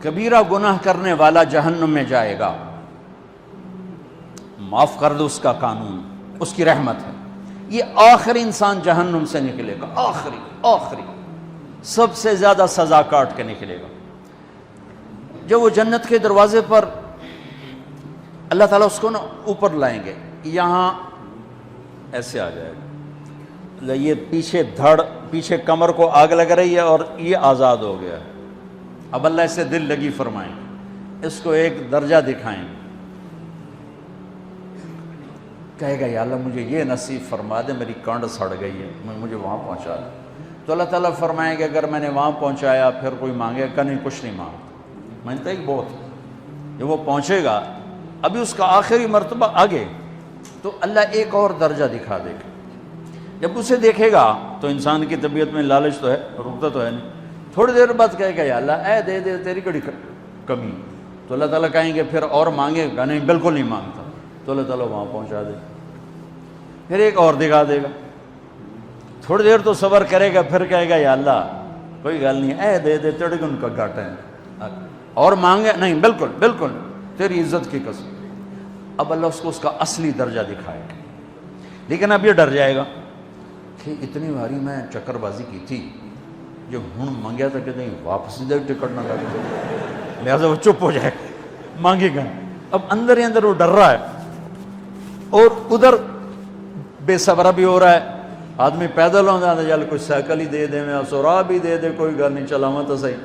کبیرہ گناہ کرنے والا جہنم میں جائے گا، معاف کر دو اس کا قانون، اس کی رحمت ہے، یہ آخری انسان جہنم سے نکلے گا، آخری سب سے زیادہ سزا کاٹ کے نکلے گا۔ جب وہ جنت کے دروازے پر اللہ تعالیٰ اس کو نا اوپر لائیں گے، یہاں ایسے آ جائے گا، یہ پیچھے کمر کو آگ لگ رہی ہے اور یہ آزاد ہو گیا ہے۔ اب اللہ اسے دل لگی فرمائیں گے، اس کو ایک درجہ دکھائیں گے، کہے گا یا اللہ مجھے یہ نصیب فرما دے، میری کانڈ سڑ گئی ہے، مجھے وہاں پہنچا دے۔ تو اللہ تعالیٰ فرمائیں گے اگر میں نے وہاں پہنچایا پھر کوئی مانگے گا نہیں، کچھ نہیں مانگتا، مانگتا ہی بہت۔ جب وہ پہنچے گا ابھی اس کا آخری مرتبہ آگے، تو اللہ ایک اور درجہ دکھا دے گا۔ جب اسے دیکھے گا تو انسان کی طبیعت میں لالچ تو ہے، رکتا تو ہے نہیں، تھوڑی دیر بعد کہے گا یا اللہ اے دے دے، تیری کڑی کمی۔ تو اللہ تعالیٰ کہیں گے پھر اور مانگے گا نہیں، بالکل نہیں مانگتا، تو اللہ تعالیٰ وہاں پہنچا دے، پھر ایک اور دکھا دے گا، تھوڑی دیر تو صبر کرے گا، پھر کہے گا یا اللہ کوئی گل نہیں، اے دے دے، تیرے ان کا گھاٹا ہے، اور مانگے نہیں، بالکل تیری عزت کی قسم۔ اب اللہ اس کو اس کا اصلی درجہ دکھائے گا، لیکن اب یہ ڈر جائے گا کہ اتنی باری میں چکر بازی کی تھی، جو ہوں مانگیا تھا کہ نہیں واپس دے ٹکٹ نہ لگے، لہٰذا وہ چپ ہو جائے گا، مانگے گا۔ اب اندر ہی اندر وہ ڈر رہا ہے، اور ادھر بے صبرا بھی ہو رہا ہے، آدمی پیدل ہوتا ہے، چل کوئی سائیکل ہی دے دے، میں سورا بھی دے دے، کوئی گل نہیں، چلاواں تو صحیح۔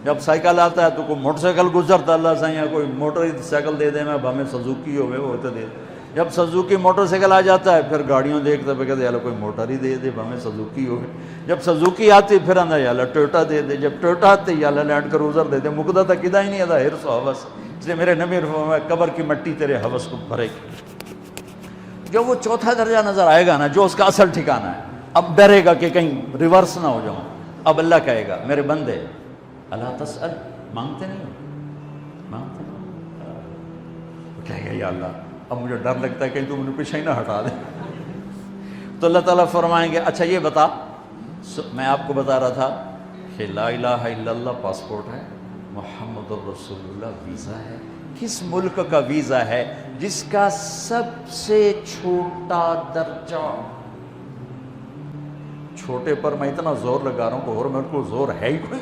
جب سائیکل آتا ہے تو کوئی موٹر سائیکل گزرتا اللہ صحیح ہے، کوئی موٹر سائیکل دے دے، میں ہمیں سزوکی ہوئے وہ تو دے دے۔ جب سزوکی موٹر سائیکل آ جاتا ہے پھر گاڑیوں دیکھتا ہے، کہتے ہیں کوئی موٹر ہی دے دے، ہمیں سزوکی ہوئے۔ جب سزوکی آتی پھر آندہ یا اللہ ٹویوٹا دے دے، جب ٹویوٹا آتے یا اللہ لینڈ کروزر دے دے، مقدہ تک کدا ہی نہیں آتا حرص و حوث، اس لیے میرے نبی فرمایا قبر کی مٹی تیرے حوث کو بھرے گی۔ جب وہ چوتھا درجہ نظر آئے گا نا، جو اس کا اصل ٹھکانہ ہے، اب ڈرے گا کہ کہیں ریورس نہ ہو جاؤں۔ اب اللہ کہے گا میرے بندے اللہ تسأل، مانگتے نہیں ہو، کہے گا یا اللہ اب مجھے ڈر لگتا ہے کہیں تو مجھے پیچھے ہی نہ ہٹا دے۔ تو اللہ تعالیٰ فرمائیں گے اچھا یہ بتا، میں آپ کو بتا رہا تھا کہ لا الہ الا اللہ پاسپورٹ ہے، محمد الرسول اللہ ویزا ہے، کس ملک کا ویزا ہے جس کا سب سے چھوٹا درجہ، چھوٹے پر میں اتنا زور لگا رہا ہوں کہ اور میرے کو زور ہے ہی کوئی،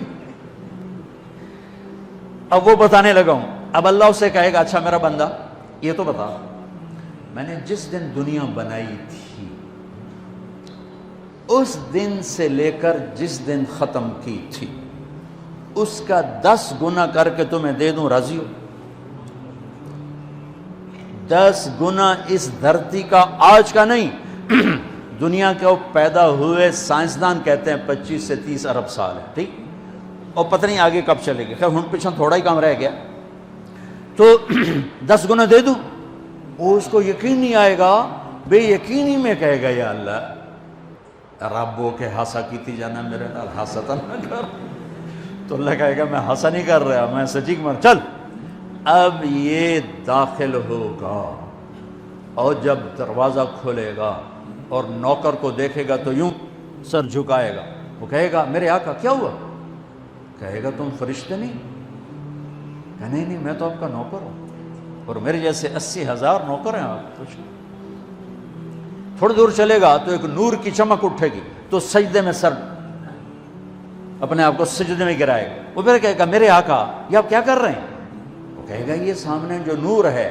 اب وہ بتانے لگا ہوں۔ اب اللہ اسے کہے گا اچھا میرا بندہ یہ تو بتا، میں نے جس دن دنیا بنائی تھی اس دن سے لے کر جس دن ختم کی تھی اس کا 10 گنا کر کے تمہیں دے دوں، راضی ہو؟ 10 گنا اس دھرتی کا، آج کا نہیں، دنیا کے پیدا ہوئے سائنسدان کہتے ہیں 25 سے 30 ارب سال ہے، ٹھیک، اور پتہ نہیں آگے کب چلے گی، خیر ہن پیچھے تھوڑا ہی کام رہ گیا، تو 10 گنا دے دوں۔ وہ اس کو یقین نہیں آئے گا، بے یقینی میں کہے گا یا اللہ ربو کے ہاسا کیتی جانا میرے نال ہاستا نہ کر، تو اللہ کہے گا میں ہاسا نہیں کر رہا، میں سچی مر، چل اب یہ داخل ہوگا، اور جب دروازہ کھولے گا اور نوکر کو دیکھے گا تو یوں سر جھکائے گا، وہ کہے گا میرے آقا کیا ہوا؟ کہے گا تم فرشتے نہیں؟ کہ نہیں میں تو آپ کا نوکر ہوں، اور میرے جیسے 80,000 نوکر ہیں آپ، کچھ تھوڑی دور چلے گا تو ایک نور کی چمک اٹھے گی، تو سجدے میں سر اپنے آپ کو سجدے میں گرائے گا، وہ پھر کہے گا میرے آقا یہ آپ کیا کر رہے ہیں؟ وہ کہے گا یہ سامنے جو نور ہے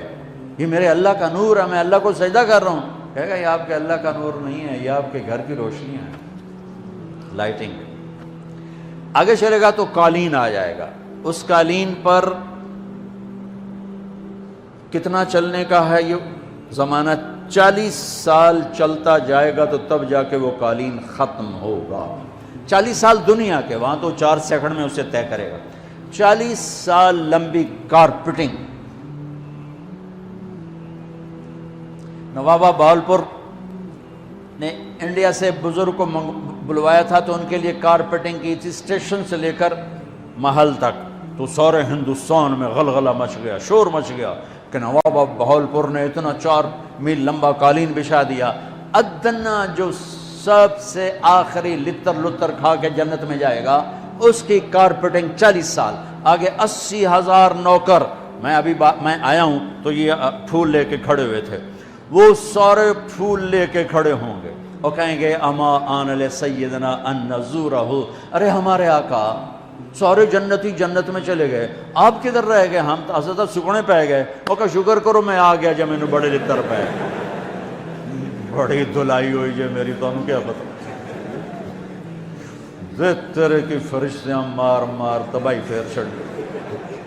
یہ میرے اللہ کا نور ہے، میں اللہ کو سجدہ کر رہا ہوں۔ کہے گا یہ آپ کے اللہ کا نور نہیں ہے، یہ آپ کے گھر کی روشنی ہے، لائٹنگ۔ آگے چلے گا تو قالین آ جائے گا، اس قالین پر کتنا چلنے کا ہے یہ زمانہ، 40 سال چلتا جائے گا تو تب جا کے وہ قالین ختم ہوگا۔ 40 سال دنیا کے، وہاں تو 4 سیکنڈ میں اسے طے کرے گا۔ 40 سال لمبی کارپیٹنگ۔ نوابہ بہاولپور نے انڈیا سے بزرگ کو بلوایا تھا تو ان کے لیے کارپیٹنگ کی تھی، اسٹیشن سے لے کر محل تک، تو سارے ہندوستان میں غلغلہ مچ گیا، شور مچ گیا کہ نواب بہاولپور نے اتنا 4 میل لمبا قالین بچھا دیا۔ ادنا جو سب سے آخری لتر کھا کے جنت میں جائے گا، اس کی کارپیٹنگ 40 سال، آگے 80,000 نوکر. میں آیا ہوں تو یہ پھول لے کے کھڑے ہوئے تھے، وہ سارے پھول لے کے کھڑے ہوں گے اور کہیں گے اما آن لسیدنا ان نزورہ، ارے ہمارے آقا سارے جنتی جنت میں چلے گئے، آپ کدھر رہ گئے؟ ہم تو حضرت سکنے پہ گئے. وہ کہا شکر کرو میں آ گیا جب میں نے بڑے لتر پہ بڑی دلائی ہوئی جے میری، تو انہوں کیا پتا تیرے کی فرشتیاں مار مار تباہی پھیر چھڑ گئے.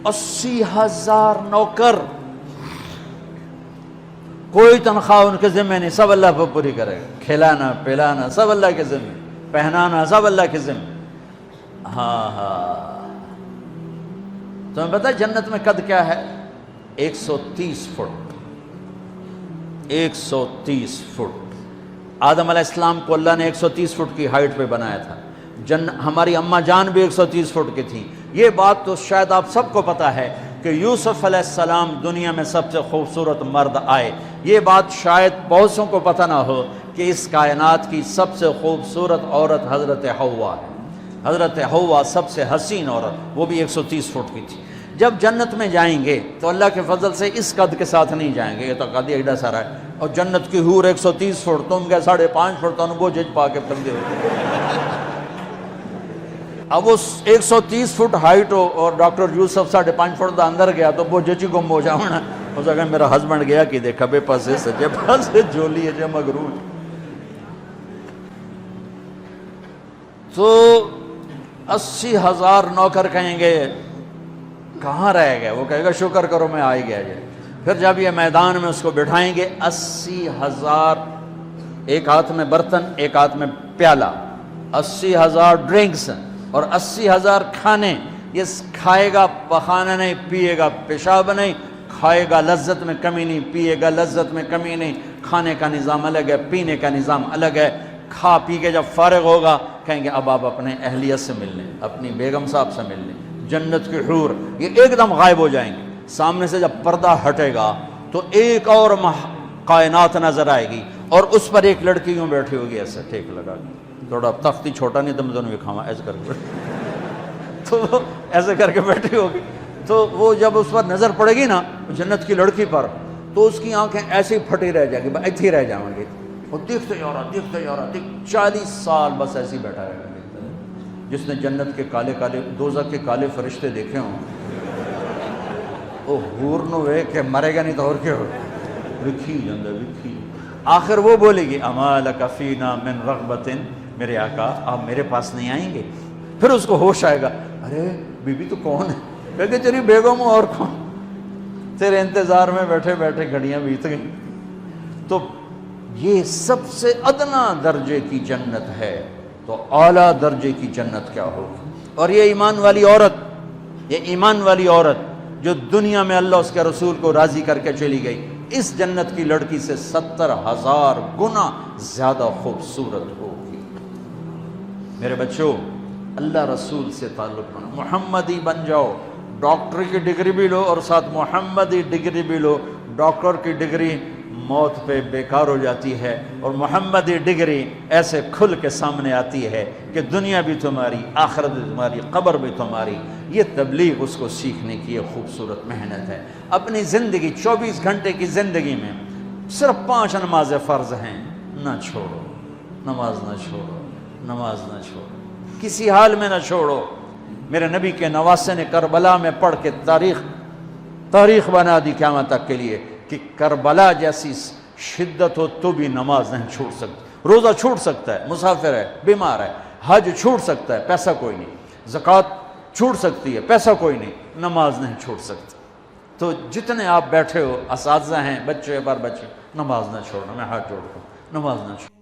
80,000 نوکر، کوئی تنخواہ ان کے ذمہ نہیں، سب اللہ پہ پوری کرے گا، کھلانا پلانا سب اللہ کے ذمہ، پہنانا سب اللہ کے ذمہ. ہاں تمہیں پتہ ہے جنت میں قد کیا ہے؟ 130 فٹ. 130 فٹ. آدم علیہ السلام کو اللہ نے 130 فٹ کی ہائٹ پہ بنایا تھا. ہماری اماں جان بھی 130 فٹ کی تھی. یہ بات تو شاید آپ سب کو پتہ ہے کہ یوسف علیہ السلام دنیا میں سب سے خوبصورت مرد آئے. یہ بات شاید بہت کو پتہ نہ ہو کہ اس کائنات کی سب سے خوبصورت عورت حضرت حوا ہے. حضرت حوا سب سے حسین عورت، وہ بھی 130 فٹ کی تھی. جب جنت میں جائیں گے تو اللہ کے فضل سے اس قد کے ساتھ نہیں جائیں گے، یہ تو قد ایڈا سارا ہے، اور جنت کی حور 130 فٹ، تم کیا 5.5 فٹ، تو وہ جج پا کے پندے ہوتے. اب اس 130 فٹ ہائٹ ہو اور ڈاکٹر یوسف 5.5 فٹ دا اندر گیا تو وہ جچی گم ہو جاؤنا. اس اگر میرا ہسبینڈ گیا کہ دیکھا بے پاسے سجے پاسے جولی ہے جے مغرور. تو 80,000 نوکر کہیں گے کہاں رہ گئے؟ وہ کہے گا شکر کرو میں آ ہی گیا. پھر جب یہ میدان میں اس کو بٹھائیں گے 80,000، ایک ہاتھ میں برتن ایک ہاتھ میں پیالہ، 80,000 ڈرنکس اور 80,000 کھانے. یہ کھائے گا پخانا نہیں، پیے گا پیشاب نہیں، کھائے گا لذت میں کمی نہیں، پیے گا لذت میں کمی نہیں. کھانے کا نظام الگ ہے، پینے کا نظام الگ ہے. کھا پی کے جب فارغ ہوگا کہیں گے اب آپ اپنے اہلیت سے مل لیں، اپنی بیگم صاحب سے مل لیں. جنت کی حور یہ ایک دم غائب ہو جائیں گے. سامنے سے جب پردہ ہٹے گا تو ایک اور کائنات نظر آئے گی، اور اس پر ایک لڑکی یوں بیٹھی ہوگی ایسے ٹھیک لگا کے، تھوڑا تختی چھوٹا نہیں تم دونوں بھی کھاوا ایسے کر کے تو وہ ایسے کر کے بیٹھی ہوگی. تو وہ جب اس پر نظر پڑے گی نا جنت کی لڑکی پر، تو اس کی آنکھیں ایسے ہی پھٹی رہ جائیں گی، ایتھے ہی رہ جائیں گے. وہ دیکھتے جا رہا 40 سال بس ایسے ہی بیٹھا رہے گا. جس نے جنت کے کالے کالے دوزخ کے کالے فرشتے دیکھے ہوں وہ حور نو وے کہ مرے گا نہیں تو اور کیا ہو لکھی جاندہ لکھی. آخر وہ بولے گی اما لک فینا من رغبت، میرے آقا آپ میرے پاس نہیں آئیں گے؟ پھر اس کو ہوش آئے گا، ارے بی بی تو کون ہے؟ کہے تیری بیگم اور کون، تیرے انتظار میں بیٹھے بیٹھے گھڑیاں بیت گئیں. تو یہ سب سے ادنا درجے کی جنت ہے، تو اعلیٰ درجے کی جنت کیا ہوگی. اور یہ ایمان والی عورت، یہ ایمان والی عورت جو دنیا میں اللہ اس کے رسول کو راضی کر کے چلی گئی، اس جنت کی لڑکی سے 70,000 گنا زیادہ خوبصورت ہوگی. میرے بچوں اللہ رسول سے تعلق بنا، محمدی بن جاؤ. ڈاکٹر کی ڈگری بھی لو اور ساتھ محمدی ڈگری بھی لو. ڈاکٹر کی ڈگری موت پہ بیکار ہو جاتی ہے، اور محمدی ڈگری ایسے کھل کے سامنے آتی ہے کہ دنیا بھی تمہاری، آخرت بھی تمہاری، قبر بھی تمہاری. یہ تبلیغ اس کو سیکھنے کی ایک خوبصورت محنت ہے. اپنی زندگی 24 گھنٹے کی زندگی میں صرف 5 نمازیں فرض ہیں، نہ چھوڑو. نماز نہ چھوڑو، نماز نہ چھوڑو، کسی حال میں نہ چھوڑو. میرے نبی کے نواسے نے کربلا میں پڑھ کے تاریخ بنا دی قیامت تک کے لیے کہ کربلا جیسی شدت ہو تو بھی نماز نہیں چھوٹ سکتی. روزہ چھوٹ سکتا ہے، مسافر ہے، بیمار ہے. حج چھوٹ سکتا ہے، پیسہ کوئی نہیں. زکوٰۃ چھوٹ سکتی ہے، پیسہ کوئی نہیں. نماز نہیں چھوٹ سکتی. تو جتنے آپ بیٹھے ہو، اساتذہ ہیں، بچے بار بچے، نماز نہ چھوڑنا. میں ہاتھ جوڑتا ہوں، نماز نہ چھوڑنا.